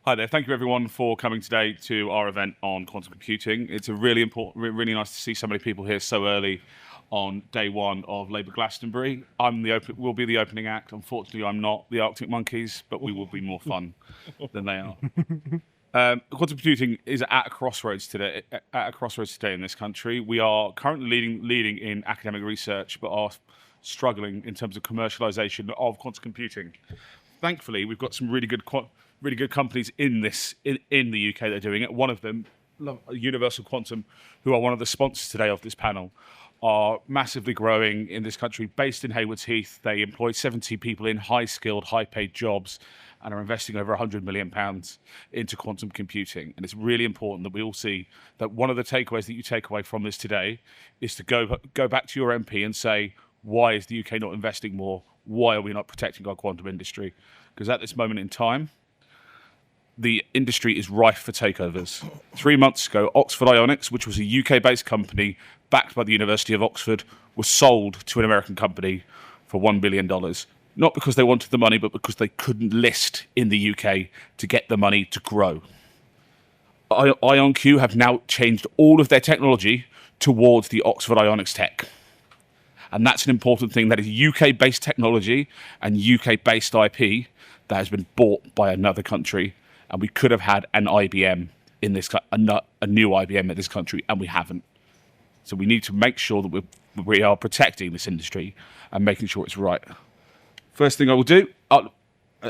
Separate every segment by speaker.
Speaker 1: Hi there. Thank you everyone for coming today to our event on quantum computing. It's a really really nice to see so many people here so early on day one of Labour Glastonbury. Will be the opening act. Unfortunately, I'm not the Arctic Monkeys, but we will be more fun than they are. Quantum computing is at a crossroads today. In this country, we are currently leading in academic research, but are struggling in terms of commercialization of quantum computing. Thankfully, we've got some really good companies in the UK that are doing it. One of them, Universal Quantum, who are one of the sponsors today of this panel, are massively growing in this country. Based in Haywards Heath, they employ 70 people in high-skilled, high-paid jobs and are investing over £100 million into quantum computing. And it's really important that we all see that one of the takeaways that you take away from this today is to go back to your MP and say, why is the UK not investing more? Why are we not protecting our quantum industry? Because at this moment in time, the industry is rife for takeovers. 3 months ago, Oxford Ionics, which was a UK-based company backed by the University of Oxford, was sold to an American company for $1 billion. Not because they wanted the money, but because they couldn't list in the UK to get the money to grow. IonQ have now changed all of their technology towards the Oxford Ionics tech. And that's an important thing. That is UK-based technology and UK-based IP that has been bought by another country. And we could have had an IBM in this, a new IBM in this country, and we haven't. So we need to make sure that we are protecting this industry and making sure it's right. First thing I will do,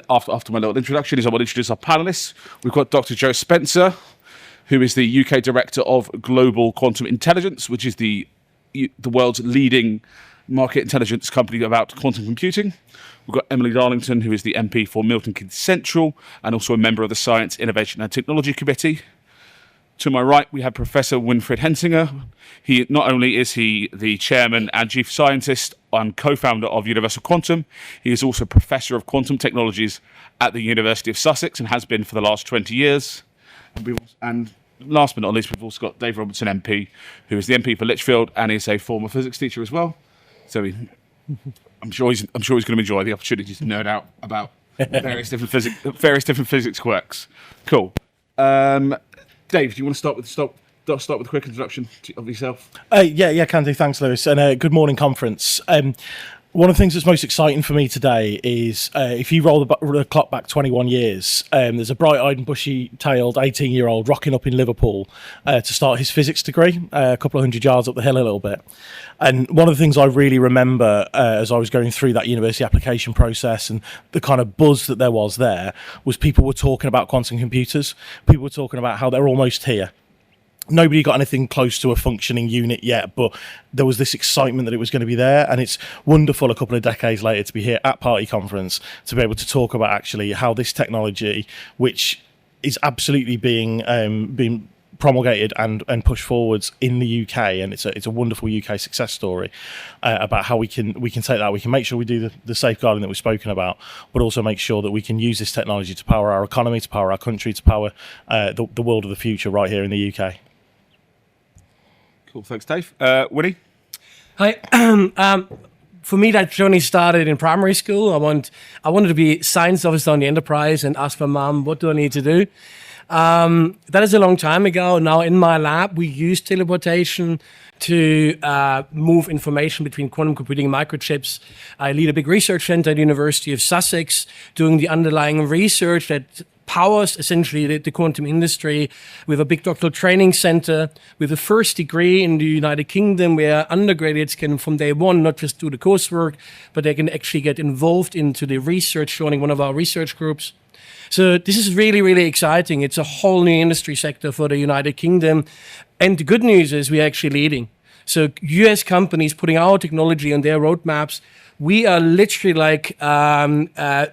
Speaker 1: after my little introduction, is I will introduce our panellists. We've got Dr. Joe Spencer, who is the UK Director of Global Quantum Intelligence, which is the world's leading market intelligence company about quantum computing. We've got Emily Darlington, who is the MP for Milton Keynes Central and also a member of the Science, Innovation and Technology Committee. To my right, we have Professor Winfried Hensinger. Not only is he the chairman and chief scientist and co-founder of Universal Quantum, he is also Professor of Quantum Technologies at the University of Sussex and has been for the last 20 years. And last but not least, we've also got Dave Robertson MP, who is the MP for Lichfield and is a former physics teacher as well. So I'm sure he's going to enjoy the opportunity to nerd out about various different physics quirks. Cool. Dave, do you want to start with a quick introduction of yourself?
Speaker 2: Yeah, can do. Thanks, Lewis. And good morning, conference. One of the things that's most exciting for me today is if you roll the clock back 21 years, there's a bright-eyed and bushy-tailed 18-year-old rocking up in Liverpool to start his physics degree, a couple of hundred yards up the hill a little bit. And one of the things I really remember as I was going through that university application process and the kind of buzz that there was people were talking about quantum computers. People were talking about how they're almost here. Nobody got anything close to a functioning unit yet, but there was this excitement that it was going to be there. And it's wonderful a couple of decades later to be here at Party Conference to be able to talk about actually how this technology, which is absolutely being promulgated and pushed forwards in the UK, and it's a wonderful UK success story about how we can take that. We can make sure we do the safeguarding that we've spoken about, but also make sure that we can use this technology to power our economy, to power our country, to power the world of the future right here in the UK.
Speaker 1: Cool, thanks, Dave. Winnie?
Speaker 3: Hi. For me, that journey started in primary school. I wanted to be science officer on the Enterprise and asked my mom, what do I need to do? That is a long time ago. Now in my lab, we use teleportation to move information between quantum computing and microchips. I lead a big research center at the University of Sussex doing the underlying research that powers essentially the quantum industry. We have a big doctoral training center with a first degree in the United Kingdom where undergraduates can from day one not just do the coursework, but they can actually get involved into the research, joining one of our research groups. So this is really, really exciting. It's a whole new industry sector for the United Kingdom. And the good news is we're actually leading. So US companies putting our technology on their roadmaps. We are literally like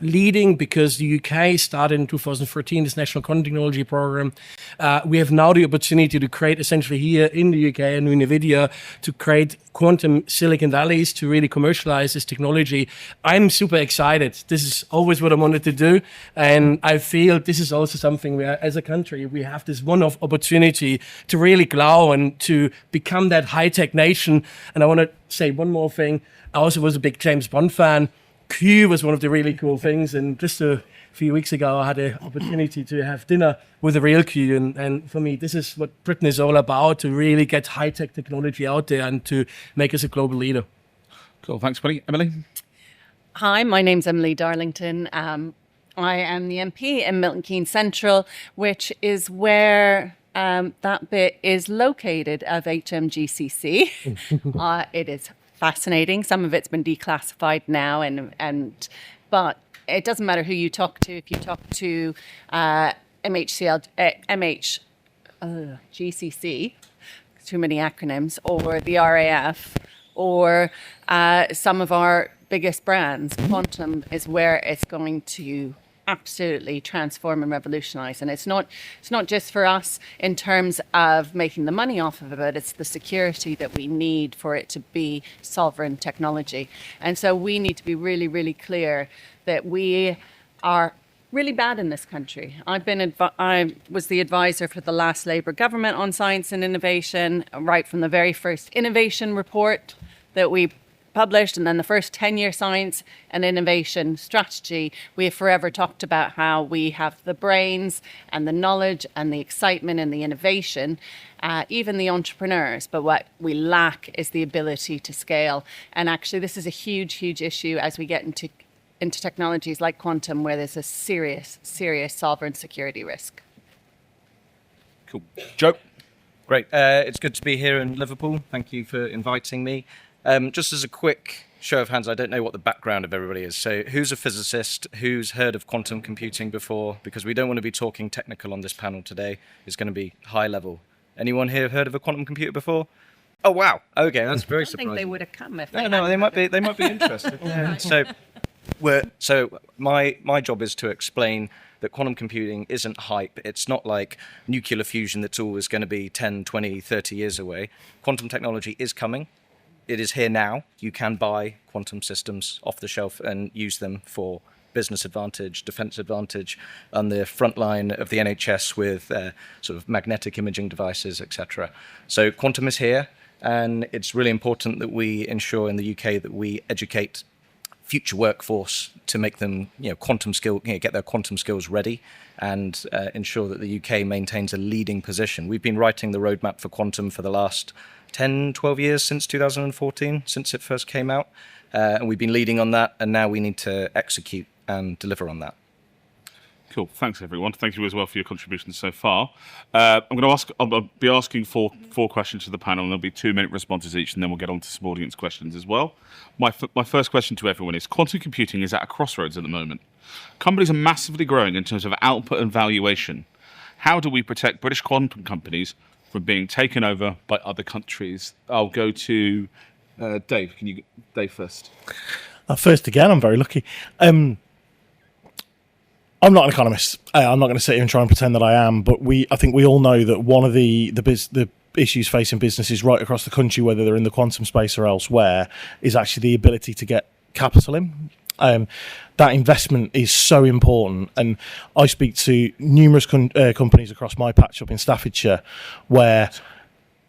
Speaker 3: leading because the UK started in 2013 this National Quantum Technology Program. We have now the opportunity to create essentially here in the UK and NVIDIA to create quantum Silicon Valleys to really commercialize this technology. I'm super excited. This is always what I wanted to do. And I feel this is also something where as a country, we have this one-off opportunity to really glow and to become that high-tech nation. And I want to say one more thing. I also was a big James Bond fan. Q was one of the really cool things. And just to a few weeks ago, I had the opportunity to have dinner with a real Q, and for me, this is what Britain is all about, to really get high-tech technology out there and to make us a global leader.
Speaker 1: Cool, thanks, buddy. Emily?
Speaker 4: Hi, my name's Emily Darlington. I am the MP in Milton Keynes Central, which is where that bit is located of HMGCC. It is fascinating. Some of it's been declassified now, but it doesn't matter who you talk to. If you talk to GCC, too many acronyms, or the RAF, or some of our biggest brands, Quantum is where it's going to absolutely transform and revolutionize. And it's not just for us in terms of making the money off of it, but it's the security that we need for it to be sovereign technology. And so we need to be really, really clear that we are really bad in this country. I was the advisor for the last Labour government on science and innovation, right from the very first innovation report that we published, and then the first 10-year science and innovation strategy. We have forever talked about how we have the brains and the knowledge and the excitement and the innovation, even the entrepreneurs, but what we lack is the ability to scale. And actually, this is a huge, huge issue as we get into technologies like quantum, where there's a serious, serious sovereign security risk.
Speaker 1: Cool. Joe?
Speaker 5: Great. It's good to be here in Liverpool. Thank you for inviting me. Just as a quick show of hands, I don't know what the background of everybody is. So who's a physicist? Who's heard of quantum computing before? Because we don't want to be talking technical on this panel today. It's going to be high level. Anyone here heard of a quantum computer before? Oh, wow. Okay, that's very surprising.
Speaker 4: I think they would have come if
Speaker 5: No, they might be interested. Yeah. So my job is to explain that quantum computing isn't hype. It's not like nuclear fusion that's always going to be 10, 20, 30 years away. Quantum technology is coming. It is here now. You can buy quantum systems off the shelf and use them for business advantage, defense advantage, on the front line of the NHS with sort of magnetic imaging devices, etc. So quantum is here, and it's really important that we ensure in the UK that we educate future workforce to make them, get their quantum skills ready, and ensure that the UK maintains a leading position. We've been writing the roadmap for quantum for the last 10, 12 years, since 2014, since it first came out. And we've been leading on that, and now we need to execute and deliver on that.
Speaker 1: Cool. Thanks, everyone. Thank you as well for your contributions so far. I'll be asking four questions to the panel, and there'll be 2-minute responses each, and then we'll get on to some audience questions as well. My first question to everyone is, quantum computing is at a crossroads at the moment. Companies are massively growing in terms of output and valuation. How do we protect British quantum companies from being taken over by other countries? I'll go to Dave. Dave first?
Speaker 2: First again, I'm very lucky. I'm not an economist. I'm not going to sit here and try and pretend that I am, but I think we all know that one of the issues facing businesses right across the country, whether they're in the quantum space or elsewhere, is actually the ability to get capital in. That investment is so important, and I speak to numerous companies across my patch up in Staffordshire where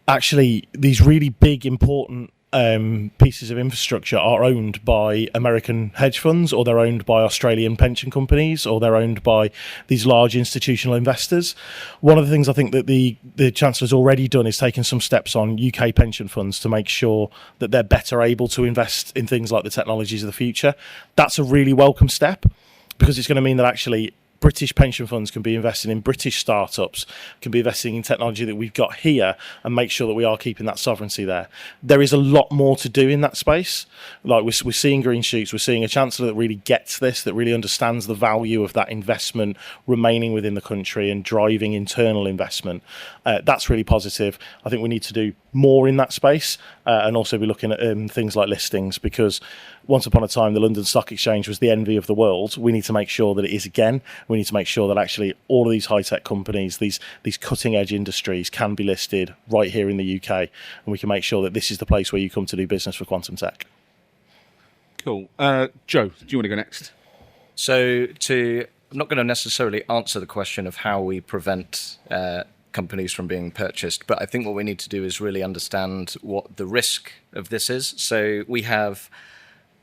Speaker 2: actually these really big, important pieces of infrastructure are owned by American hedge funds, or they're owned by Australian pension companies, or they're owned by these large institutional investors. One of the things I think that the Chancellor's already done is taken some steps on UK pension funds to make sure that they're better able to invest in things like the technologies of the future. That's a really welcome step, because it's going to mean that actually British pension funds can be investing in British startups, can be investing in technology that we've got here, and make sure that we are keeping that sovereignty there. There is a lot more to do in that space. Like we're seeing green shoots, we're seeing a chancellor that really gets this, that really understands the value of that investment remaining within the country and driving internal investment. That's really positive. I think we need to do more in that space, and also be looking at things like listings, because once upon a time the London Stock Exchange was the envy of the world. We need to make sure that it is again. We need to make sure that actually all of these high-tech companies, these cutting-edge industries, can be listed right here in the UK, and we can make sure that this is the place where you come to do business for quantum tech.
Speaker 1: Cool. Joe, do you want to go next?
Speaker 5: So I'm not going to necessarily answer the question of how we prevent companies from being purchased, but I think what we need to do is really understand what the risk of this is. So we have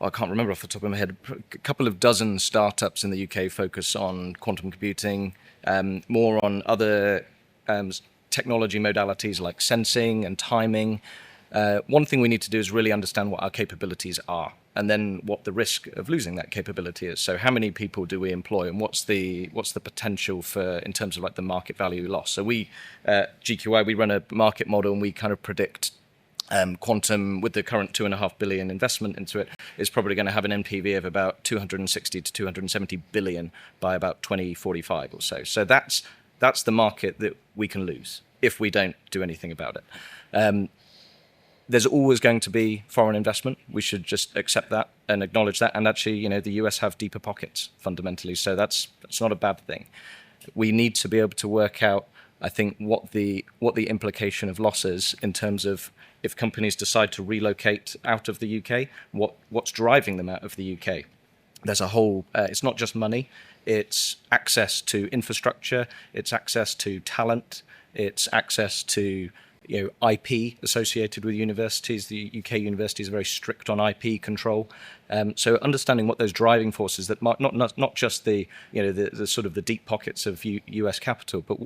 Speaker 5: I can't remember off the top of my head, a couple of dozen startups in the UK focus on quantum computing, more on other technology modalities like sensing and timing. One thing we need to do is really understand what our capabilities are, and then what the risk of losing that capability is. So how many people do we employ, and what's the potential for, in terms of like the market value loss? So we, GQI, we run a market model, and we kind of predict quantum, with the current 2.5 billion investment into it, is probably going to have an NPV of about 260 to 270 billion by about 2045 or so. So that's the market that we can lose if we don't do anything about it. There's always going to be foreign investment. We should just accept that and acknowledge that. And actually, you know, the US have deeper pockets fundamentally, so that's not a bad thing. We need to be able to work out, I think, what the implication of losses in terms of, if companies decide to relocate out of the UK, what's driving them out of the UK. There's a whole, it's not just money, it's access to infrastructure, it's access to talent, it's access to, you know, IP associated with universities. The UK universities are very strict on IP control. So understanding what those driving forces that might not just the, you know, the sort of the deep pockets of US capital, but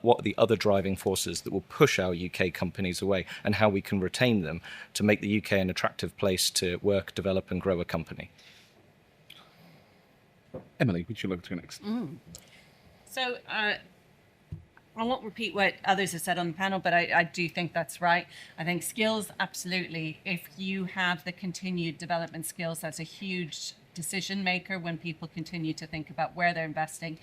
Speaker 5: what are the other driving forces that will push our UK companies away, and how we can retain them to make the UK an attractive place to work, develop, and grow a company.
Speaker 1: Emily, would you like to go next?
Speaker 6: So I won't repeat what others have said on the panel, but I do think that's right. I think skills, absolutely. If you have the continued development skills, that's a huge decision maker when people continue to think about where they're investing.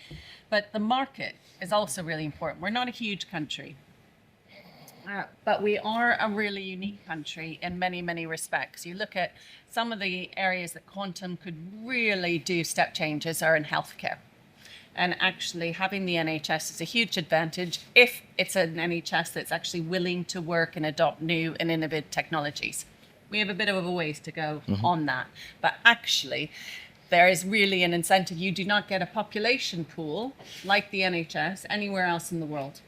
Speaker 6: But the market is also really important. We're not a huge country, but we are a really unique country in many, many respects. You look at some of the areas that quantum could really do step changes are in healthcare. And actually having the NHS is a huge advantage if it's an NHS that's actually willing to work and adopt new and innovative technologies. We have a bit of a ways to go on that. But actually, there is really an incentive. You do not get a population pool like the NHS anywhere else in the world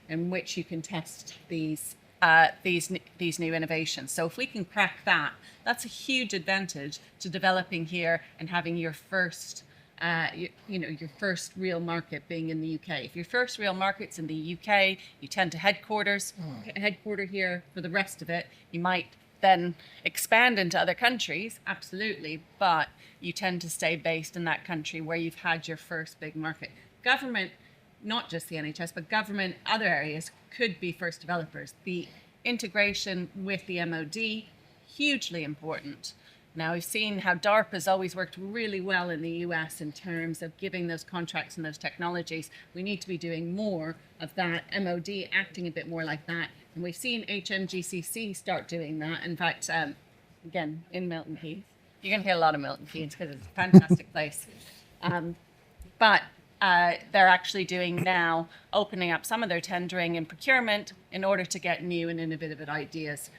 Speaker 6: in which you can test these new innovations. So if we can crack that, that's a huge advantage to developing here and having your first your first real market being in the UK. If your first real market's in the UK, you tend to headquarter here for the rest of it. You might then expand into other countries, absolutely, but you tend to stay based in that country where you've had your first big market. Government, not just the NHS, but government, other areas could be first developers. The integration with the MOD, hugely important. Now, we've seen how DARPA has always worked really well in the US in terms of giving those contracts and those technologies. We need to be doing more of that, MOD acting a bit more like that. And we've seen HMGCC start doing that. In fact, again, in Milton Keynes. You're going to hear a lot of Milton Keynes because it's a fantastic place. But they're actually doing now, opening up some of their tendering and procurement in order to get new and innovative ideas.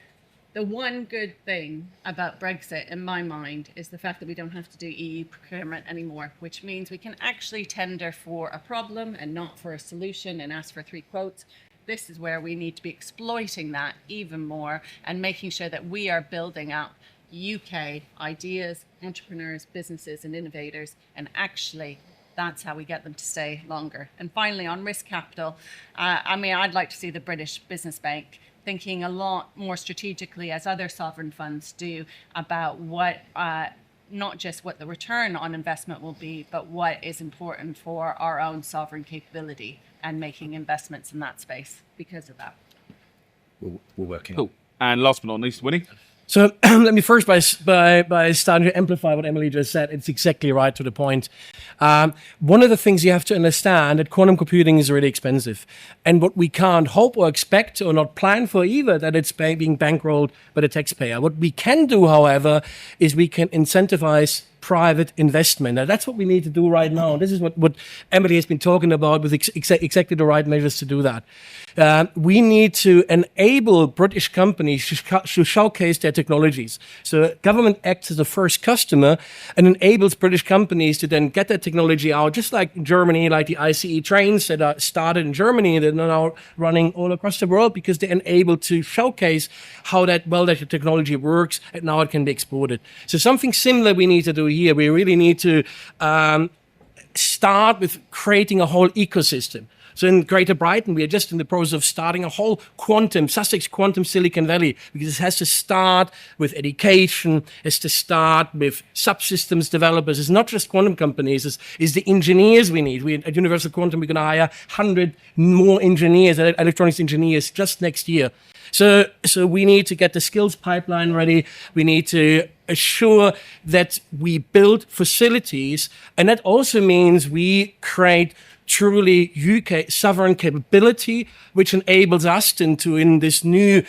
Speaker 6: The one good thing about Brexit, in my mind, is the fact that we don't have to do EU procurement anymore, which means we can actually tender for a problem and not for a solution and ask for 3 quotes. This is where we need to be exploiting that even more and making sure that we are building up UK ideas, entrepreneurs, businesses, and innovators, and actually that's how we get them to stay longer. And finally, on risk capital, I'd like to see the British Business Bank thinking a lot more strategically, as other sovereign funds do, about what, not just what the return on investment will be, but what is important for our own sovereign capability, and making investments in that space because of that.
Speaker 5: We're working.
Speaker 1: Cool. And last but not least, Winnie.
Speaker 3: So let me first by starting to amplify what Emily just said. It's exactly right to the point. One of the things you have to understand that quantum computing is really expensive, and what we can't hope or expect or not plan for either, that it's being bankrolled by the taxpayer. What we can do, however, is we can incentivize private investment. Now, that's what we need to do right now. This is what Emily has been talking about with exactly the right measures to do that. We need to enable British companies to showcase their technologies. So government acts as the first customer and enables British companies to then get their technology out, just like in Germany, like the ICE trains that are started in Germany that are now running all across the world because they're enabled to showcase how that technology works and now it can be exported. So something similar we need to do here. We really need to start with creating a whole ecosystem. So in Greater Brighton, we are just in the process of starting a whole Sussex Quantum Silicon Valley, because it has to start with education, it has to start with subsystems developers. It's not just quantum companies, it's the engineers we need. At Universal Quantum, we're going to hire 100 more engineers, electronics engineers, just next year. So we need to get the skills pipeline ready. We need to assure that we build facilities, and that also means we create truly UK sovereign capability, which enables us to in this new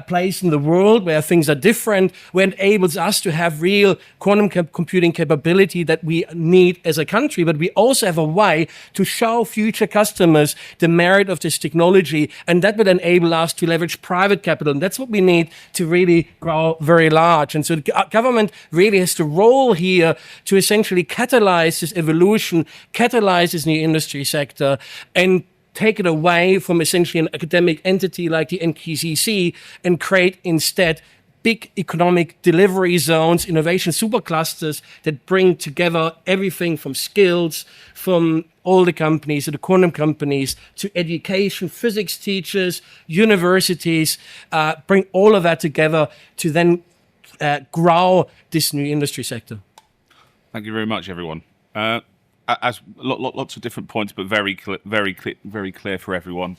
Speaker 3: place in the world where things are different, where enables us to have real quantum computing capability that we need as a country. But we also have a way to show future customers the merit of this technology, and that would enable us to leverage private capital. And that's what we need to really grow very large. And so the government really has to role here to essentially catalyze this evolution, catalyze this new industry sector, and take it away from essentially an academic entity like the NQCC and create instead big economic delivery zones, innovation superclusters that bring together everything from skills, from all the companies to the quantum companies to education, physics teachers, universities, bring all of that together to then grow this new industry sector.
Speaker 1: Thank you very much, everyone. As lots of different points, but very clear for everyone.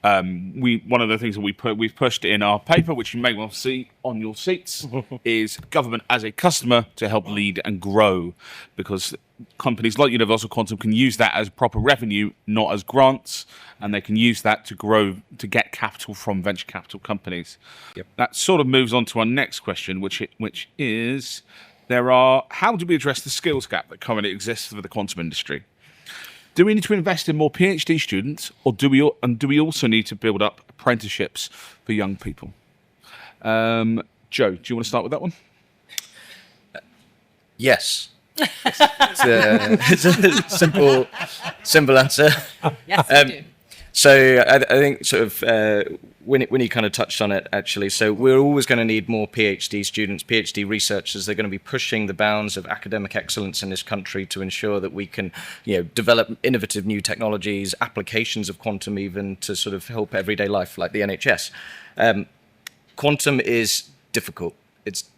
Speaker 1: One of the things that we've pushed in our paper, which you may well see on your seats, is government as a customer to help lead and grow, because companies like Universal Quantum can use that as proper revenue, not as grants, and they can use that to grow, to get capital from venture capital companies.
Speaker 5: Yep.
Speaker 1: That sort of moves on to our next question, which is, how do we address the skills gap that currently exists for the quantum industry? Do we need to invest in more PhD students, or do we also need to build up apprenticeships for young people? Joe, do you want to start with that one?
Speaker 5: Yes. It's a simple answer.
Speaker 6: Yes, I do.
Speaker 5: So I think sort of when you kind of touched on it, actually, so we're always going to need more PhD students, PhD researchers. They're going to be pushing the bounds of academic excellence in this country to ensure that we can, develop innovative new technologies, applications of quantum even to sort of help everyday life, like the NHS. Quantum is difficult. It's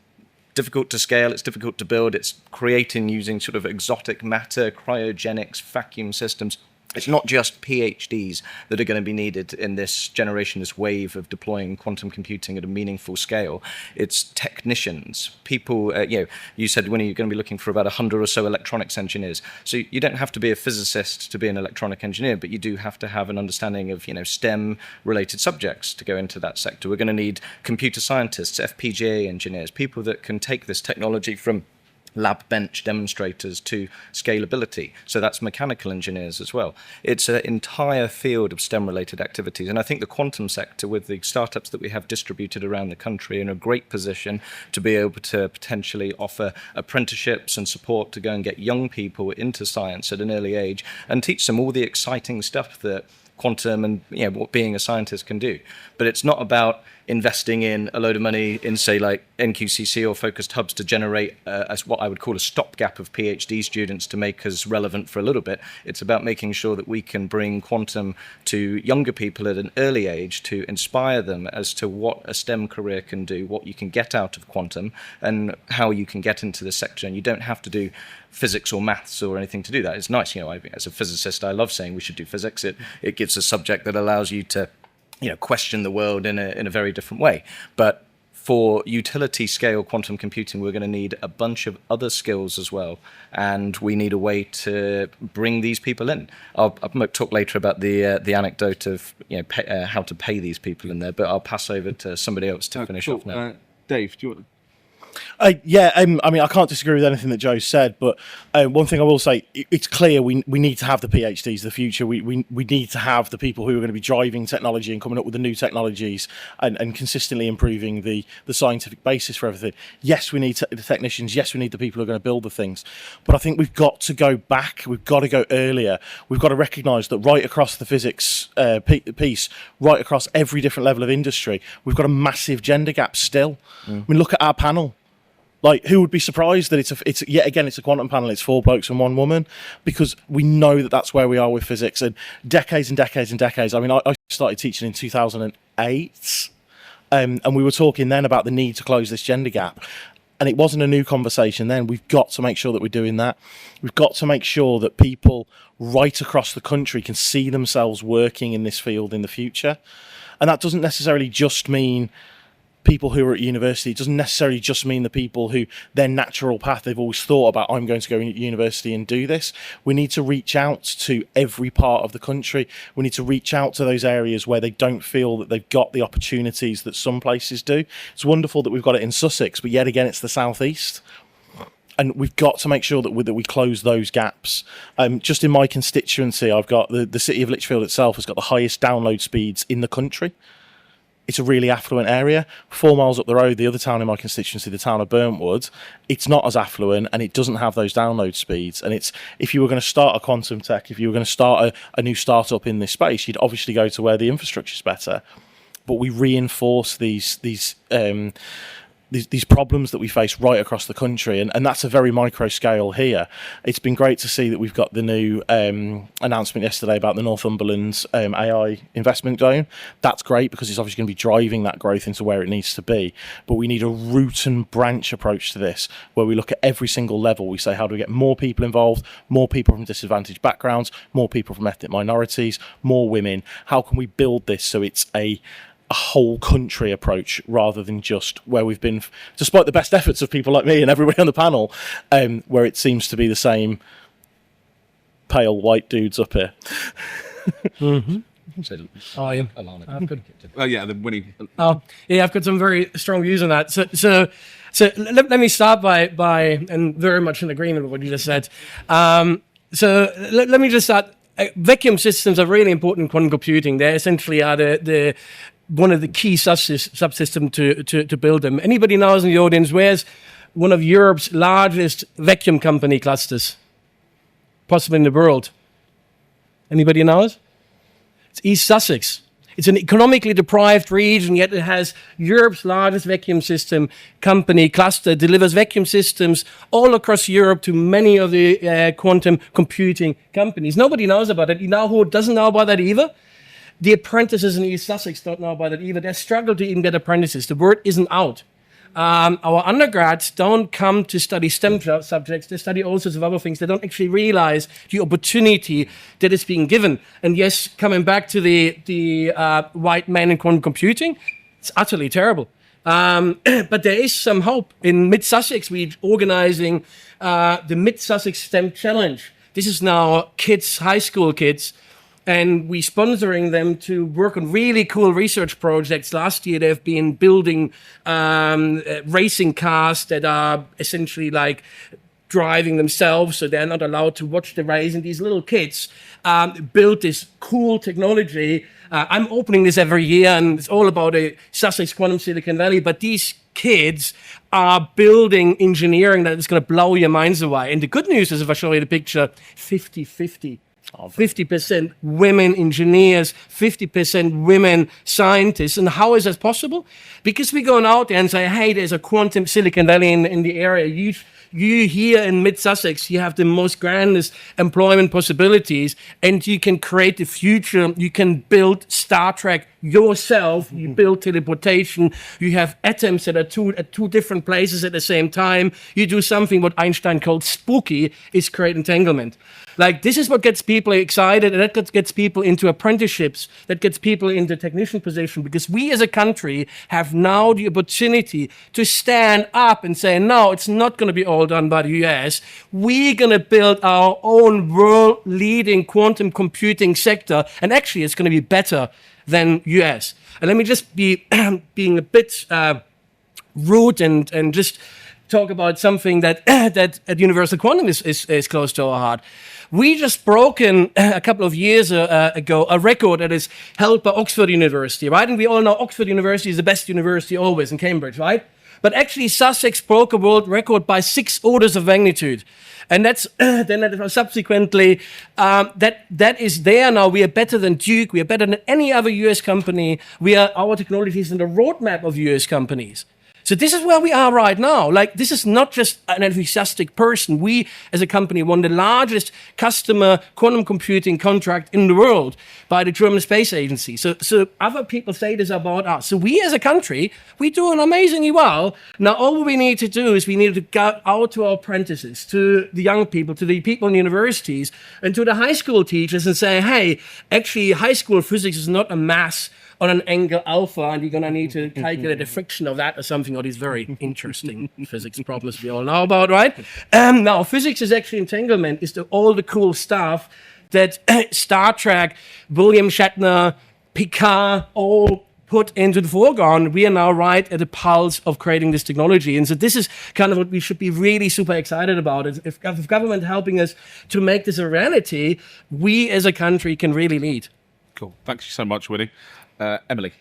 Speaker 5: difficult to scale, it's difficult to build, it's creating using sort of exotic matter, cryogenics, vacuum systems. It's not just PhDs that are going to be needed in this generation, this wave of deploying quantum computing at a meaningful scale. It's technicians, people, you said when you're going to be looking for about 100 or so electronics engineers. So you don't have to be a physicist to be an electronic engineer, but you do have to have an understanding of, STEM-related subjects to go into that sector. We're going to need computer scientists, FPGA engineers, people that can take this technology from lab bench demonstrators to scalability. So that's mechanical engineers as well. It's an entire field of STEM-related activities. And I think the quantum sector, with the startups that we have distributed around the country, are in a great position to be able to potentially offer apprenticeships and support to go and get young people into science at an early age and teach them all the exciting stuff that quantum and what being a scientist can do. But it's not about investing in a load of money in, say, like NQCC or focused hubs to generate as what I would call a stopgap of PhD students to make us relevant for a little bit. It's about making sure that we can bring quantum to younger people at an early age to inspire them as to what a STEM career can do, what you can get out of quantum, and how you can get into the sector. And you don't have to do physics or maths or anything to do that. It's nice, as a physicist, I love saying we should do physics. It gives a subject that allows you to question the world in a very different way. But for utility scale quantum computing, we're going to need a bunch of other skills as well. And we need a way to bring these people in. I'll talk later about the anecdote of how to pay these people in there, but I'll pass over to somebody else to finish off now.
Speaker 1: Dave, do you want to?
Speaker 2: I mean, I can't disagree with anything that Joe said, but one thing I will say, it's clear we need to have the PhDs of the future. We need to have the people who are going to be driving technology and coming up with the new technologies and consistently improving the scientific basis for everything. Yes, we need the technicians. Yes, we need the people who are going to build the things. But I think we've got to go back. We've got to go earlier. We've got to recognise that right across the physics piece, right across every different level of industry, we've got a massive gender gap still. I mean, look at our panel. Like, who would be surprised that it's yet again, it's a quantum panel, it's 4 blokes and 1 woman, because we know that that's where we are with physics. And decades and decades and decades. I mean, I started teaching in 2008, and we were talking then about the need to close this gender gap. And it wasn't a new conversation then. We've got to make sure that we're doing that. We've got to make sure that people right across the country can see themselves working in this field in the future. And that doesn't necessarily just mean people who are at university. It doesn't necessarily just mean the people who their natural path, they've always thought about, I'm going to go to university and do this. We need to reach out to every part of the country. We need to reach out to those areas where they don't feel that they've got the opportunities that some places do. It's wonderful that we've got it in Sussex, but yet again, it's the southeast. And we've got to make sure that we close those gaps. Just in my constituency, I've got the city of Lichfield itself has got the highest download speeds in the country. It's a really affluent area. 4 miles up the road, the other town in my constituency, the town of Burntwood, it's not as affluent and it doesn't have those download speeds. And it's, if you were going to start a quantum tech, if you were going to start a new startup in this space, you'd obviously go to where the infrastructure is better. But we reinforce these problems that we face right across the country, and that's a very micro scale here. It's been great to see that we've got the new announcement yesterday about the Northumberland AI investment zone. That's great because it's obviously going to be driving that growth into where it needs to be. But we need a root and branch approach to this, where we look at every single level. We say, how do we get more people involved, more people from disadvantaged backgrounds, more people from ethnic minorities, more women? How can we build this so it's a whole country approach rather than just where we've been, despite the best efforts of people like me and everybody on the panel, where it seems to be the same pale white dudes up here.
Speaker 3: Oh, yeah.
Speaker 1: Oh yeah, the winning.
Speaker 3: Yeah, I've got some very strong views on that. So let me start by and very much in agreement with what you just said. So let me just start. Vacuum systems are really important in quantum computing. They essentially are the one of the key subsystems to build them. Anybody knows in the audience where's one of Europe's largest vacuum company clusters, possibly in the world? Anybody knows? It's East Sussex. It's an economically deprived region, yet it has Europe's largest vacuum system company cluster, delivers vacuum systems all across Europe to many of the quantum computing companies. Nobody knows about it. You know who doesn't know about that either? The apprentices in East Sussex don't know about it either. They struggle to even get apprentices. The word isn't out. Our undergrads don't come to study STEM subjects. They study all sorts of other things. They don't actually realize the opportunity that is being given. And yes, coming back to the white man in quantum computing, it's utterly terrible. But there is some hope. In Mid-Sussex, we're organizing the Mid-Sussex STEM Challenge. This is now kids, high school kids, and we're sponsoring them to work on really cool research projects. Last year, they've been building racing cars that are essentially like driving themselves, so they're not allowed to watch the race. And these little kids built this cool technology. I'm opening this every year, and it's all about the Sussex Quantum Silicon Valley. But these kids are building engineering that is going to blow your minds away. And the good news is, if I show you the picture, 50-50. 50% women engineers, 50% women scientists. And how is that possible? Because we're going out there and say, hey, there's a quantum Silicon Valley in the area. You here in Mid-Sussex, you have the most grandest employment possibilities, and you can create the future. You can build Star Trek yourself. You build teleportation. You have atoms that are at two different places at the same time. You do something what Einstein called spooky, is create entanglement. Like, this is what gets people excited, and that gets people into apprenticeships, that gets people into technician position, because we as a country have now the opportunity to stand up and say, no, it's not going to be all done by the US. We're going to build our own world-leading quantum computing sector, and actually it's going to be better than US. And let me just be being a bit rude and just talk about something that that at Universal Quantum is close to our heart. We just broken a couple of years ago a record that is held by Oxford University, right? And we all know Oxford University is the best university always in Cambridge, right? But actually, Sussex broke a world record by 6 orders of magnitude. And that's then subsequently, that is there now. We are better than Duke. We are better than any other US company. Our technology is in the roadmap of US companies. So this is where we are right now. Like, this is not just an enthusiastic person. We, as a company, won the largest customer quantum computing contract in the world by the German Space Agency. So other people say this about us. So we, as a country, we do amazingly well. Now, all we need to do is we need to go out to our apprentices, to the young people, to the people in universities, and to the high school teachers and say, hey, actually, high school physics is not a mass on an angle alpha, and you're going to need to calculate the friction of that or something, or these very interesting physics problems we all know about, right? Now, physics is actually entanglement, is all the cool stuff that Star Trek, William Shatner, Picard all put into the foreground. We are now right at the pulse of creating this technology. And so this is kind of what we should be really super excited about. If government helping us to make this a reality, we as a country can really lead.
Speaker 1: Cool. Thanks so much, Winnie. Emily.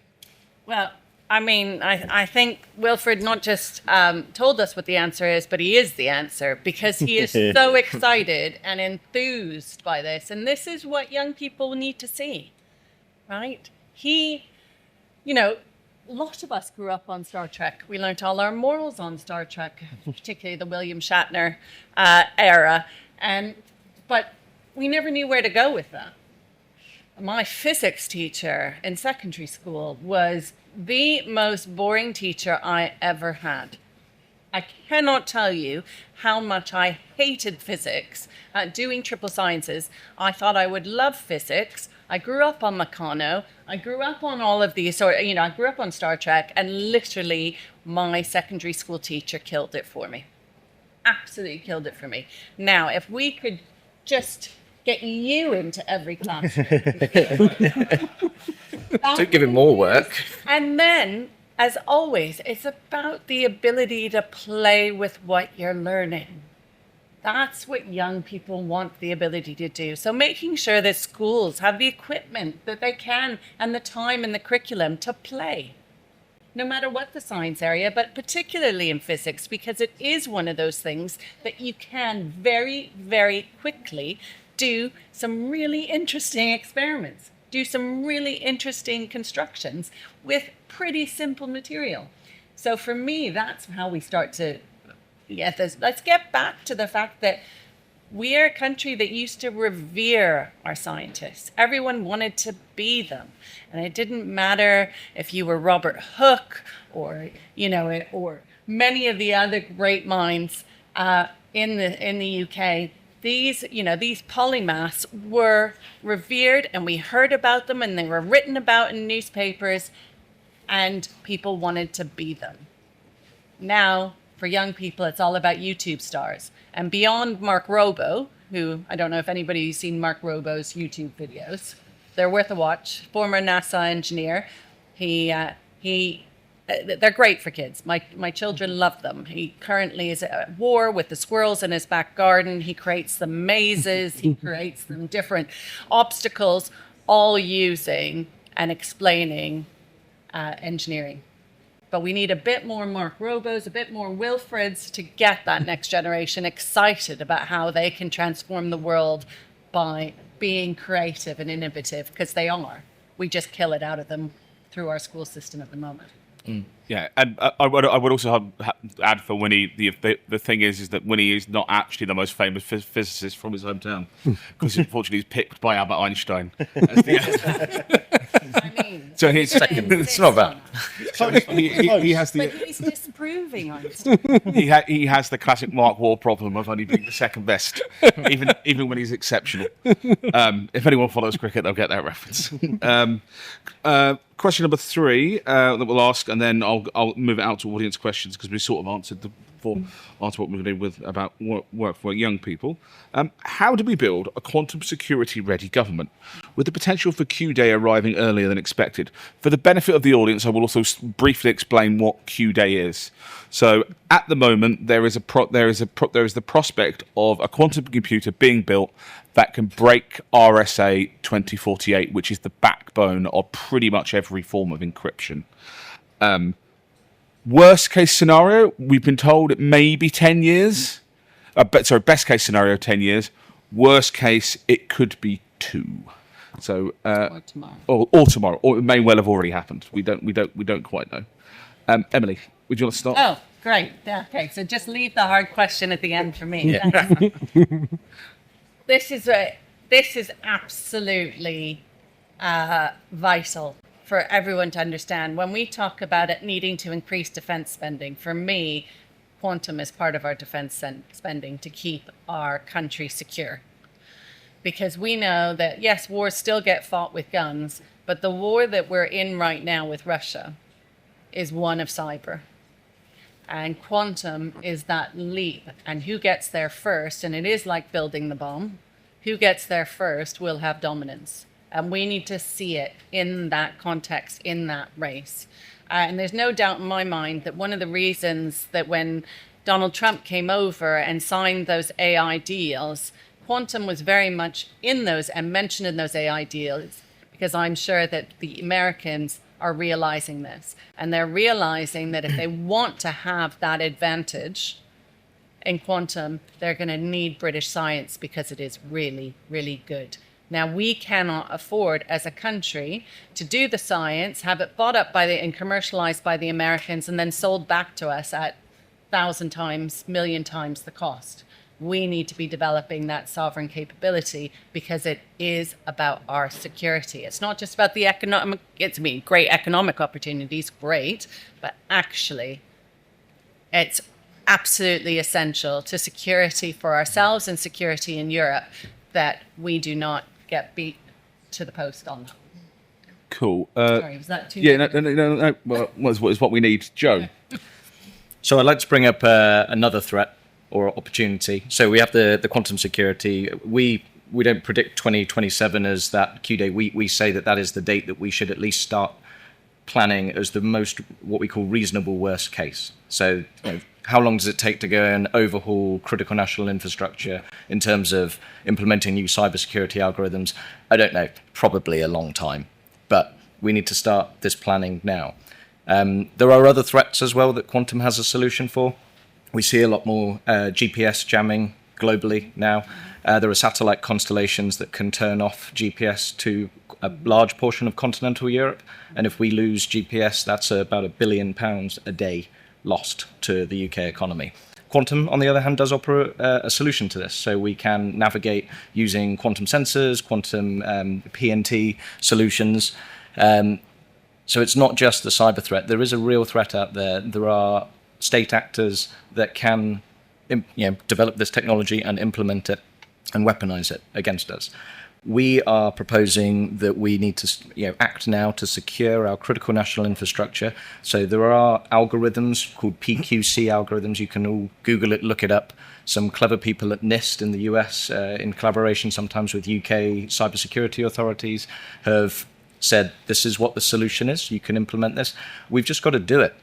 Speaker 4: Well, I mean, I think Winfried not just told us what the answer is, but he is the answer, because he is so excited and enthused by this. And this is what young people need to see, right? A lot of us grew up on Star Trek. We learned all our morals on Star Trek, particularly the William Shatner era. But we never knew where to go with that. My physics teacher in secondary school was the most boring teacher I ever had. I cannot tell you how much I hated physics. Doing triple sciences, I thought I would love physics. I grew up on Meccano. I grew up on all of these, I grew up on Star Trek, and literally my secondary school teacher killed it for me. Absolutely killed it for me. Now, if we could just get you into every classroom.
Speaker 5: Don't give him more work.
Speaker 4: And then, as always, it's about the ability to play with what you're learning. That's what young people want the ability to do. So making sure that schools have the equipment that they can and the time and the curriculum to play, no matter what the science area, but particularly in physics, because it is one of those things that you can very, very quickly do some really interesting experiments, do some really interesting constructions with pretty simple material. So for me, that's how we start to get this. Let's get back to the fact that we are a country that used to revere our scientists. Everyone wanted to be them. And it didn't matter if you were Robert Hooke or many of the other great minds in the UK. These polymaths were revered, and we heard about them, and they were written about in newspapers, and people wanted to be them. Now, for young people, it's all about YouTube stars. And beyond Mark Robo, who, I don't know if anybody's seen Mark Robo's YouTube videos, they're worth a watch. Former NASA engineer. They're great for kids. My children love them. He currently is at war with the squirrels in his back garden. He creates them mazes. He creates them different obstacles, all using and explaining engineering. But we need a bit more Mark Robos, a bit more Winfrieds to get that next generation excited about how they can transform the world by being creative and innovative, because they are. We just kill it out of them through our school system at the moment.
Speaker 1: Yeah, and I would also add for Winnie, the thing is that Winnie is not actually the most famous physicist from his hometown, because unfortunately he's picked by Albert Einstein. So he's
Speaker 5: second. It's not bad.
Speaker 1: He has the.
Speaker 4: But he's disproving Einstein.
Speaker 1: He has the classic Mark Waugh problem of only being the second best, even when he's exceptional. If anyone follows cricket, they'll get that reference. Question number 3 that we'll ask, and then I'll move it out to audience questions, because we sort of answered the before answer what we're going to do with about work for young people. How do we build a quantum security ready government with the potential for Q Day arriving earlier than expected? For the benefit of the audience, I will also briefly explain what Q Day is. So at the moment, there is the prospect of a quantum computer being built that can break RSA 2048, which is the backbone of pretty much every form of encryption. Worst case scenario, we've been told it may be 10 years. Best case scenario, 10 years. Worst case, it could be 2. So,
Speaker 4: Or tomorrow.
Speaker 1: or tomorrow, or it may well have already happened. We don't quite know. Emily, would you want to start?
Speaker 6: Oh, great. Yeah, okay, so just leave the hard question at the end for me.
Speaker 5: Yeah.
Speaker 6: Thanks. This is absolutely vital for everyone to understand. When we talk about it needing to increase defense spending, for me, quantum is part of our defense spending to keep our country secure. Because we know that, yes, wars still get fought with guns, but the war that we're in right now with Russia is one of cyber. And quantum is that leap. And who gets there first, and it is like building the bomb, who gets there first will have dominance. And we need to see it in that context, in that race. And there's no doubt in my mind that one of the reasons that when Donald Trump came over and signed those AI deals, quantum was very much in those and mentioned in those AI deals, because I'm sure that the Americans are realizing this. And they're realizing that if they want to have that advantage in quantum, they're going to need British science because it is really, really good. Now, we cannot afford as a country to do the science, have it bought up and commercialized by the Americans and then sold back to us at 1,000 times, million times the cost. We need to be developing that sovereign capability because it is about our security. It's not just about the economic, great economic opportunities, great, but actually it's absolutely essential to security for ourselves and security in Europe that we do not get beat to the post on that.
Speaker 1: Cool.
Speaker 6: Sorry, was that too?
Speaker 1: Yeah, no. Well, it's what we need. Joe.
Speaker 5: So I'd like to bring up another threat or opportunity. So we have the quantum security. We don't predict 2027 as that Q day. We say that is the date that we should at least start planning as the most, what we call reasonable worst case. So how long does it take to go and overhaul critical national infrastructure in terms of implementing new cybersecurity algorithms? I don't know, probably a long time, but we need to start this planning now. There are other threats as well that quantum has a solution for. We see a lot more GPS jamming globally now. There are satellite constellations that can turn off GPS to a large portion of continental Europe. And if we lose GPS, that's about £1 billion a day lost to the UK economy. Quantum, on the other hand, does offer a solution to this. So we can navigate using quantum sensors, quantum PNT solutions. So it's not just the cyber threat. There is a real threat out there. There are state actors that can develop this technology and implement it and weaponize it against us. We are proposing that we need to act now to secure our critical national infrastructure. So there are algorithms called PQC algorithms. You can all Google it, look it up. Some clever people at NIST in the US, in collaboration sometimes with UK cybersecurity authorities, have said this is what the solution is. You can implement this. We've just got to do it.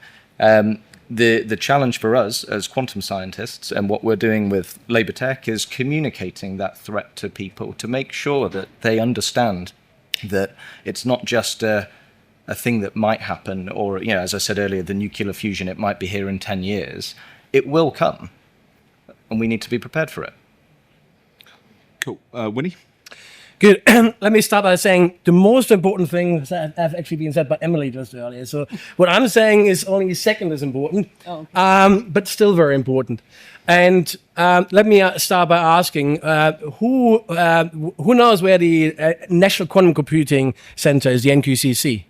Speaker 5: The challenge for us as quantum scientists and what we're doing with Labour Tech is communicating that threat to people to make sure that they understand that it's not just a thing that might happen or, as I said earlier, the nuclear fusion, it might be here in 10 years. It will come, and we need to be prepared for it.
Speaker 1: Cool. Winnie?
Speaker 3: Good. Let me start by saying the most important thing that have actually been said by Emily just earlier. So what I'm saying is only second as important, but still very important. And let me start by asking who knows where the National Quantum Computing Center is, the NQCC?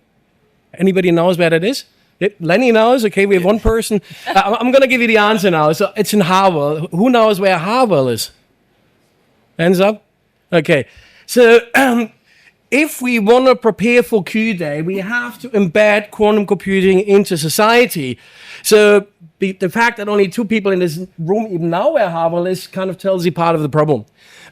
Speaker 3: Anybody knows where that is? Yep, Lenny knows. Okay, we have one person. I'm going to give you the answer now. So it's in Harwell. Who knows where Harwell is? Hands up. Okay. So if we want to prepare for Q Day, we have to embed quantum computing into society. So The fact that only 2 people in this room even know where Harvard is kind of tells you part of the problem.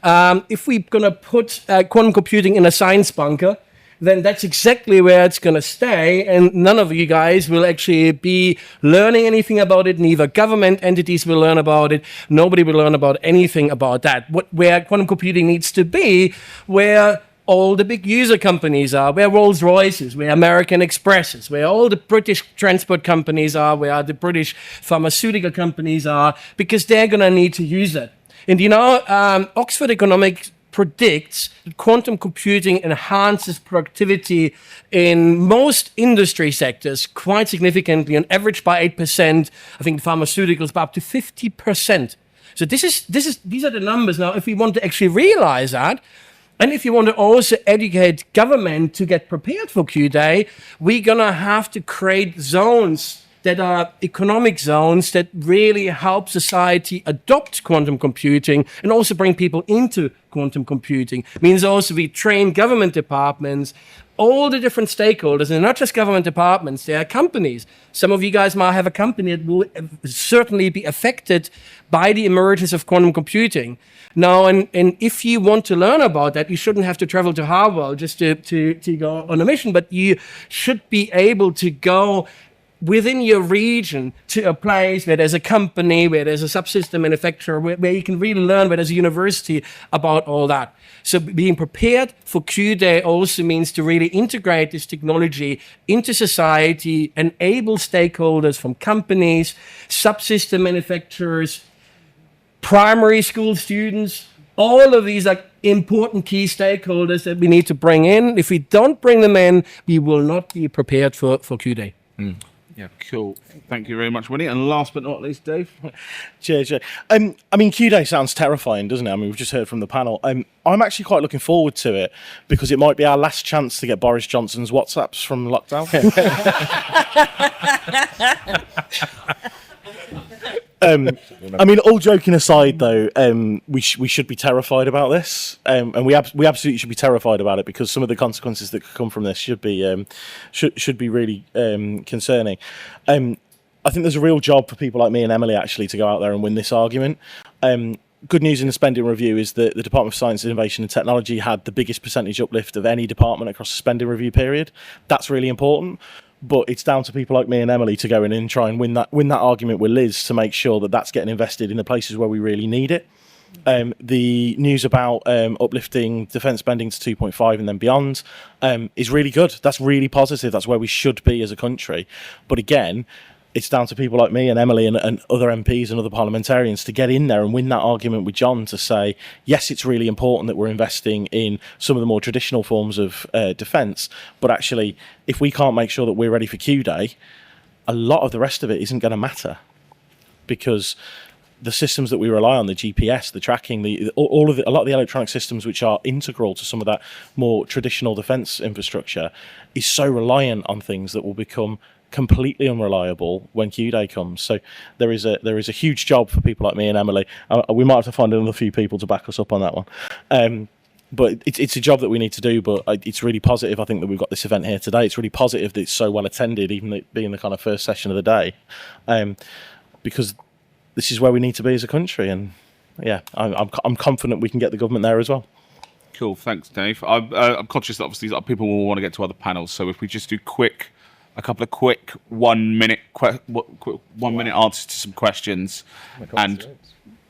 Speaker 3: If we're going to put quantum computing in a science bunker, then that's exactly where it's going to stay, and none of you guys will actually be learning anything about it. Neither government entities will learn about it. Nobody will learn about anything about that. Where quantum computing needs to be, where all the big user companies are, where Rolls-Royce is, where American Express is, where all the British transport companies are, where the British pharmaceutical companies are, because they're going to need to use it. And Oxford Economics predicts that quantum computing enhances productivity in most industry sectors quite significantly, on average by 8%. I think pharmaceuticals by up to 50%. So these are the numbers. Now, if we want to actually realize that, and if you want to also educate government to get prepared for Q-Day, we're going to have to create zones that are economic zones that really help society adopt quantum computing and also bring people into quantum computing. It means also we train government departments, all the different stakeholders, and not just government departments, there are companies. Some of you guys might have a company that will certainly be affected by the emergence of quantum computing. Now, and if you want to learn about that, you shouldn't have to travel to Harvard just to go on a mission, but you should be able to go within your region to a place where there's a company, where there's a subsystem manufacturer, where you can really learn, where there's a university about all that. So being prepared for Q-Day also means to really integrate this technology into society, enable stakeholders from companies, subsystem manufacturers, primary school students. All of these are important key stakeholders that we need to bring in. If we don't bring them in, we will not be prepared for Q-Day.
Speaker 1: Yeah, cool. Thank you very much, Winnie. And last but not least, Dave.
Speaker 2: Cheers. I mean, Q-Day sounds terrifying, doesn't it? I mean, we've just heard from the panel. I'm actually quite looking forward to it because it might be our last chance to get Boris Johnson's WhatsApps from lockdown. I mean, all joking aside, though, we should be terrified about this, and we absolutely should be terrified about it because some of the consequences that could come from this should be really concerning. I think there's a real job for people like me and Emily actually to go out there and win this argument. Good news in the spending review is that the Department of Science, Innovation and Technology had the biggest percentage uplift of any department across the spending review period. That's really important. But it's down to people like me and Emily to go in and try and win that argument with Liz to make sure that that's getting invested in the places where we really need it. The news about uplifting defence spending to 2.5 and then beyond is really good. That's really positive. That's where we should be as a country. But again, it's down to people like me and Emily and other MPs and other parliamentarians to get in there and win that argument with John to say, yes, it's really important that we're investing in some of the more traditional forms of defence, but actually, if we can't make sure that we're ready for Q-Day, a lot of the rest of it isn't going to matter because the systems that we rely on, the GPS, the tracking, a lot of the electronic systems which are integral to some of that more traditional defence infrastructure is so reliant on things that will become completely unreliable when Q-Day comes. So there is a huge job for people like me and Emily. We might have to find another few people to back us up on that one. But it's a job that we need to do, but it's really positive, I think, that we've got this event here today. It's really positive that it's so well attended, even it being the kind of first session of the day, because this is where we need to be as a country. And yeah, I'm confident we can get the government there as well.
Speaker 1: Cool, thanks, Dave. I'm conscious that obviously people will want to get to other panels, so if we just do a couple of quick 1 minute answers to some questions, and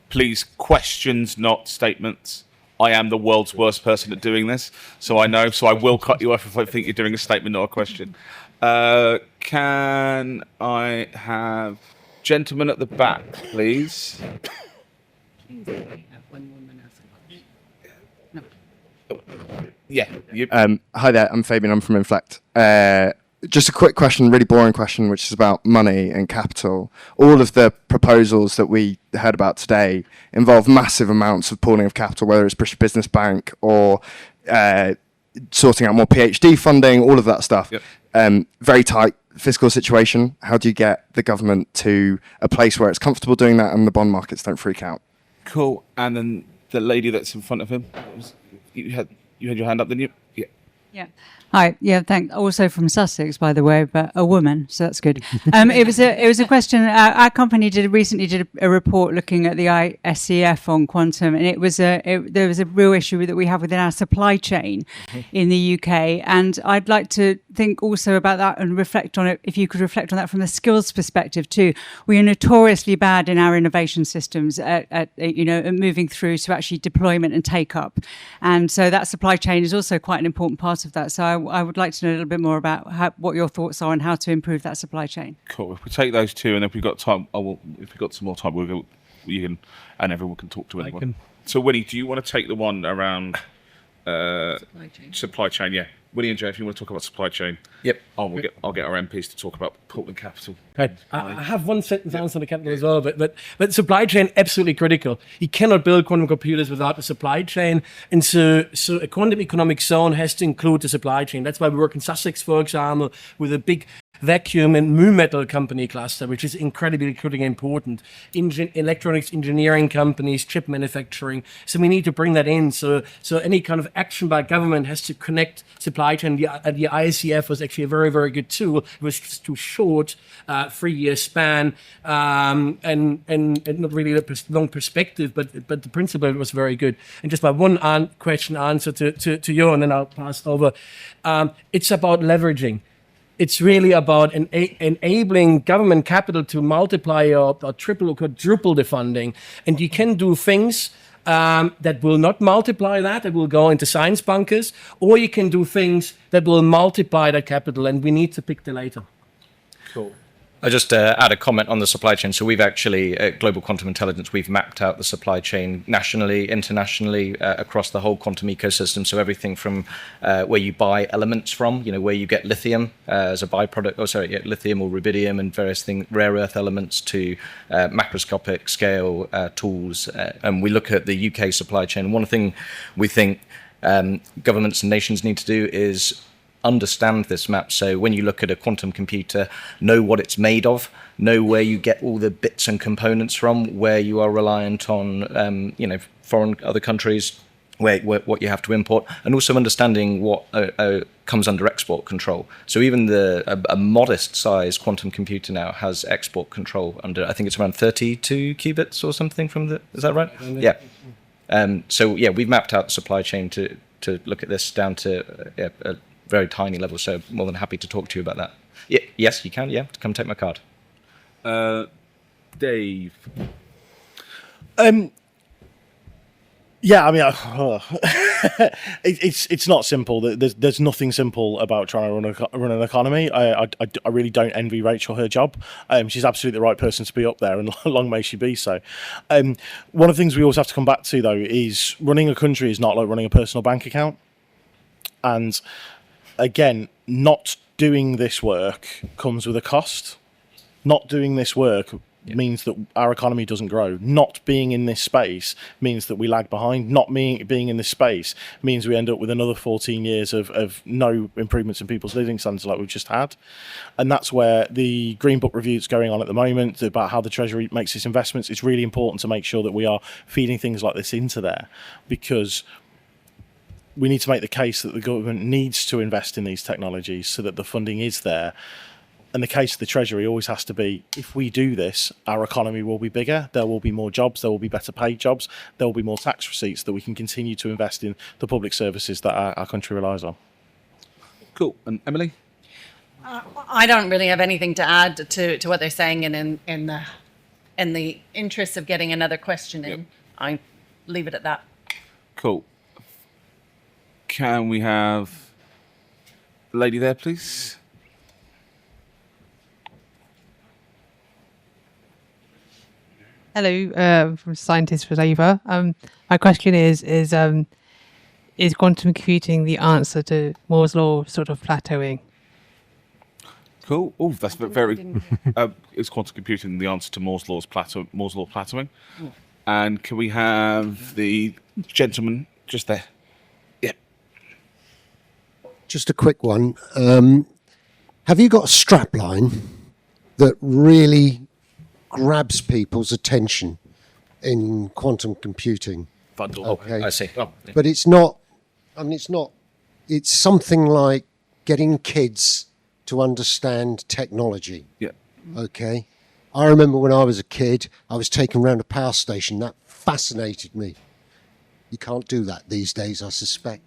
Speaker 1: please questions, not statements. I am the world's worst person at doing this, so I will cut you off if I think you're doing a statement, not a question. Can I have gentleman at the back, please? Yeah.
Speaker 7: Hi there, I'm Fabian, I'm from Inflect. Just a quick question, really boring question, which is about money and capital. All of the proposals that we heard about today involve massive amounts of pooling of capital, whether it's British Business Bank or sorting out more PhD funding, all of that stuff. Yep. Very tight fiscal situation. How do you get the government to a place where it's comfortable doing that and the bond markets don't freak out?
Speaker 1: Cool. And then the lady that's in front of him, you had your hand up, didn't you? Yeah.
Speaker 6: Yeah.
Speaker 8: Hi, yeah, thanks. Also from Sussex, by the way, but a woman, so that's good. It was a question. Our company recently did a report looking at the ISCF on quantum, and there was a real issue that we have within our supply chain in the UK. And I'd like to think also about that and reflect on it. If you could reflect on that from the skills perspective too, we are notoriously bad in our innovation systems at moving through to actually deployment and take up, and so that supply chain is also quite an important part of that. So I would like to know a little bit more about what your thoughts are on how to improve that supply chain.
Speaker 1: Cool. If we take those two, and if we've got time, if we've got some more time, you can, and everyone can talk to anyone. So, Winnie, do you want to take the one around supply chain? Yeah. Winnie and Joe, if you want to talk about supply chain.
Speaker 5: Yep.
Speaker 1: I'll get our MPs to talk about Portland Capital.
Speaker 3: Right. I have one sentence answer on the capital as well, but supply chain absolutely critical. You cannot build quantum computers without a supply chain, and so a quantum economic zone has to include the supply chain. That's why we work in Sussex, for example, with a big vacuum and mu metal company cluster, which is incredibly critically important. Electronics engineering companies, chip manufacturing. So we need to bring that in. So any kind of action by government has to connect supply chain. The ICF was actually a very, very good tool. It was just too short, 3-year span, and not really a long perspective, but the principle was very good. And just my one question answer to you, and then I'll pass over. It's about leveraging. It's really about enabling government capital to multiply or triple or quadruple the funding. And you can do things that will not multiply that will go into science bunkers, or you can do things that will multiply that capital, and we need to pick the later.
Speaker 5: Cool. I just add a comment on the supply chain. So we've actually, at Global Quantum Intelligence, we've mapped out the supply chain nationally, internationally, across the whole quantum ecosystem. So everything from where you buy elements from, where you get lithium as a byproduct, lithium or rubidium and various rare earth elements, to macroscopic scale tools. And we look at the UK supply chain. One thing we think governments and nations need to do is understand this map. So when you look at a quantum computer, know what it's made of, know where you get all the bits and components from, where you are reliant on, foreign other countries, what you have to import, and also understanding what comes under export control. So even a modest size quantum computer now has export control under, I think it's around 32 qubits or something is that right? Yeah. We've mapped out the supply chain to look at this down to a very tiny level, so more than happy to talk to you about that. Yeah, yes, you can, come take my card.
Speaker 1: Dave.
Speaker 2: It's not simple. There's nothing simple about trying to run an economy. I really don't envy Rachel her job. She's absolutely the right person to be up there, and long may she be so. One of the things we always have to come back to, though, is running a country is not like running a personal bank account. And again, not doing this work comes with a cost. Not doing this work means that our economy doesn't grow. Not being in this space means that we lag behind. Not being in this space means we end up with another 14 years of no improvements in people's living standards like we've just had. And that's where the Green Book review that's going on at the moment about how the Treasury makes its investments. It's really important to make sure that we are feeding things like this into there, because we need to make the case that the government needs to invest in these technologies so that the funding is there. And the case of the Treasury always has to be, if we do this, our economy will be bigger, there will be more jobs, there will be better paid jobs, there will be more tax receipts that we can continue to invest in the public services that our country relies on.
Speaker 1: Cool. And Emily?
Speaker 4: I don't really have anything to add to what they're saying, and in the interest of getting another question in, I leave it at that.
Speaker 1: Cool. Can we have the lady there, please?
Speaker 9: Hello, from Scientists for Labour. My question is quantum computing the answer to Moore's law sort of plateauing?
Speaker 1: Cool. Oh, that's very. Is quantum computing the answer to Moore's law plateauing? Yeah. And can we have the gentleman just there? Yeah.
Speaker 10: Just a quick one. Have you got a strapline that really grabs people's attention in quantum computing?
Speaker 5: Okay, I see. Oh, yeah.
Speaker 10: But it's not. I mean, it's not. It's something like getting kids to understand technology.
Speaker 1: Yeah.
Speaker 10: Okay. I remember when I was a kid, I was taken around a power station. That fascinated me. You can't do that these days, I suspect.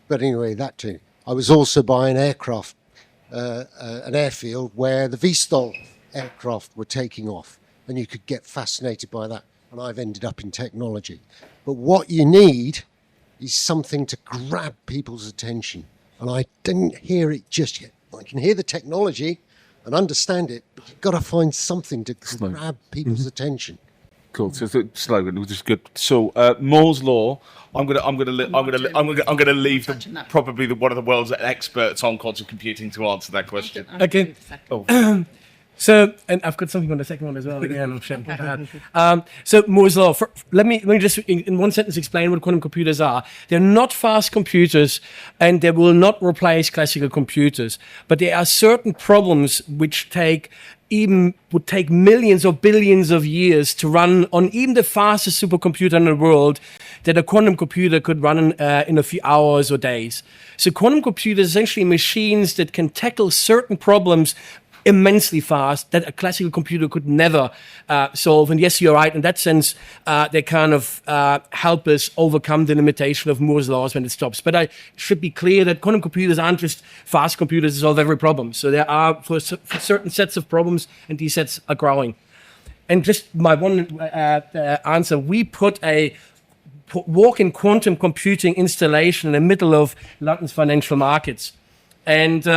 Speaker 10: But anyway, that too. I was also by an aircraft, an airfield where the VSTOL aircraft were taking off, and you could get fascinated by that. And I've ended up in technology. But what you need is something to grab people's attention. And I didn't hear it just yet. I can hear the technology and understand it, but you've got to find something to grab people's attention.
Speaker 1: Cool. So the slogan was just good. So Moore's law. I'm gonna leave probably one of the world's experts on quantum computing to answer that question.
Speaker 3: Okay.
Speaker 1: Oh.
Speaker 3: So, and I've got something on the second one as well. Again, so Moore's law. Let me just in one sentence explain what quantum computers are. They're not fast computers, and they will not replace classical computers. But there are certain problems which would take millions or billions of years to run on even the fastest supercomputer in the world, that a quantum computer could run in a few hours or days. So quantum computers are essentially machines that can tackle certain problems immensely fast that a classical computer could never solve. And yes, you're right. In that sense, they kind of help us overcome the limitation of Moore's laws when it stops. But I should be clear that quantum computers aren't just fast computers to solve every problem. So there are for certain sets of problems, and these sets are growing. And just my one answer, we put a walk-in quantum computing installation in the middle of London's financial markets. And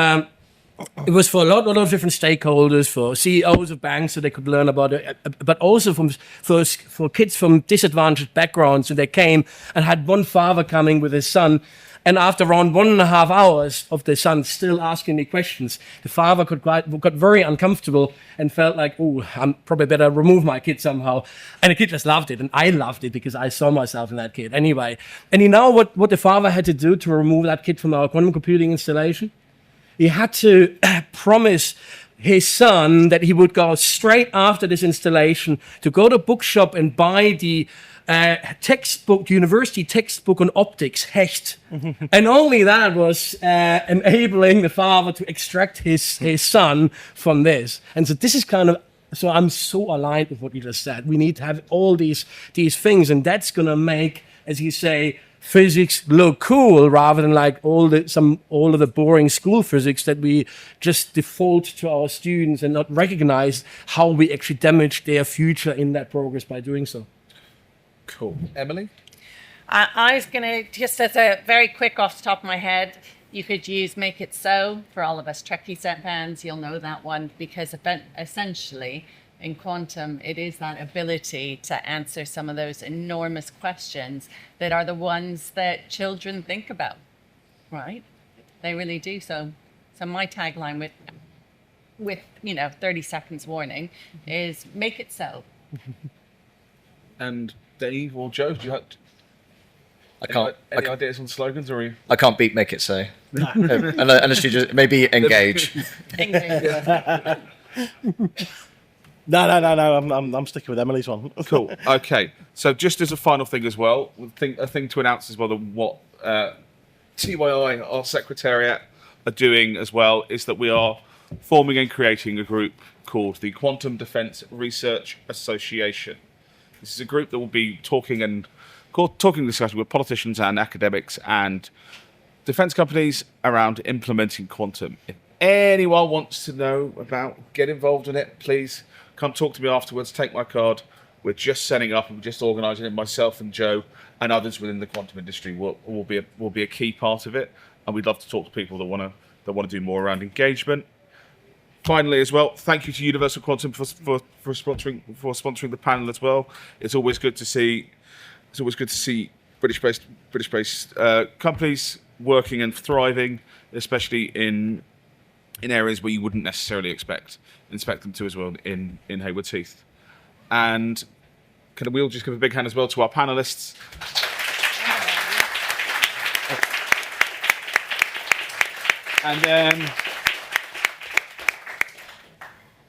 Speaker 3: it was for a lot of different stakeholders, for CEOs of banks, so they could learn about it, but also for kids from disadvantaged backgrounds. So they came and had one father coming with his son, and after around 1.5 hours of the son still asking me questions, the father got very uncomfortable and felt like, oh, I'm probably better remove my kid somehow. And the kid just loved it, and I loved it because I saw myself in that kid anyway. And you know what the father had to do to remove that kid from our quantum computing installation? He had to promise his son that he would go straight after this installation to go to a bookshop and buy the university textbook on optics, Hecht. And only that was enabling the father to extract his son from this. And so this is so I'm so aligned with what you just said. We need to have all these things, and that's going to make, as you say, physics look cool rather than like all of the boring school physics that we just default to our students and not recognize how we actually damage their future in that progress by doing so.
Speaker 1: Cool. Emily?
Speaker 4: I was going to, just as a very quick off the top of my head, you could use Make It So. For all of us Trekkie fans, you'll know that one, because essentially in quantum, it is that ability to answer some of those enormous questions that are the ones that children think about, right? They really do. So my tagline with 30 seconds warning is Make It So.
Speaker 1: And Dave or Joe, do you have any ideas on slogans, or are you?
Speaker 5: I can't beat Make It So. Unless you just maybe engage.
Speaker 2: No. I'm sticking with Emily's one.
Speaker 1: Cool. Okay. So just as a final thing as well, a thing to announce as well, what TYI, our secretariat, are doing as well, is that we are forming and creating a group called the Quantum Defence Research Association. This is a group that will be talking discussion with politicians and academics and defence companies around implementing quantum. If anyone wants to know get involved in it, please come talk to me afterwards, take my card. We're just setting up and we're just organising it. Myself and Joe and others within the quantum industry will be a key part of it, and we'd love to talk to people that want to do more around engagement. Finally, as well, thank you to Universal Quantum for sponsoring the panel as well. It's always good to see British-based companies working and thriving, especially in areas where you wouldn't necessarily expect them to as well in Hayward Heath. And can we all just give a big hand as well to our panellists? And then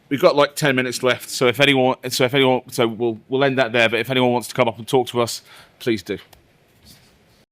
Speaker 1: we've got like 10 minutes left, so we'll end that there. But if anyone wants to come up and talk to us, please do.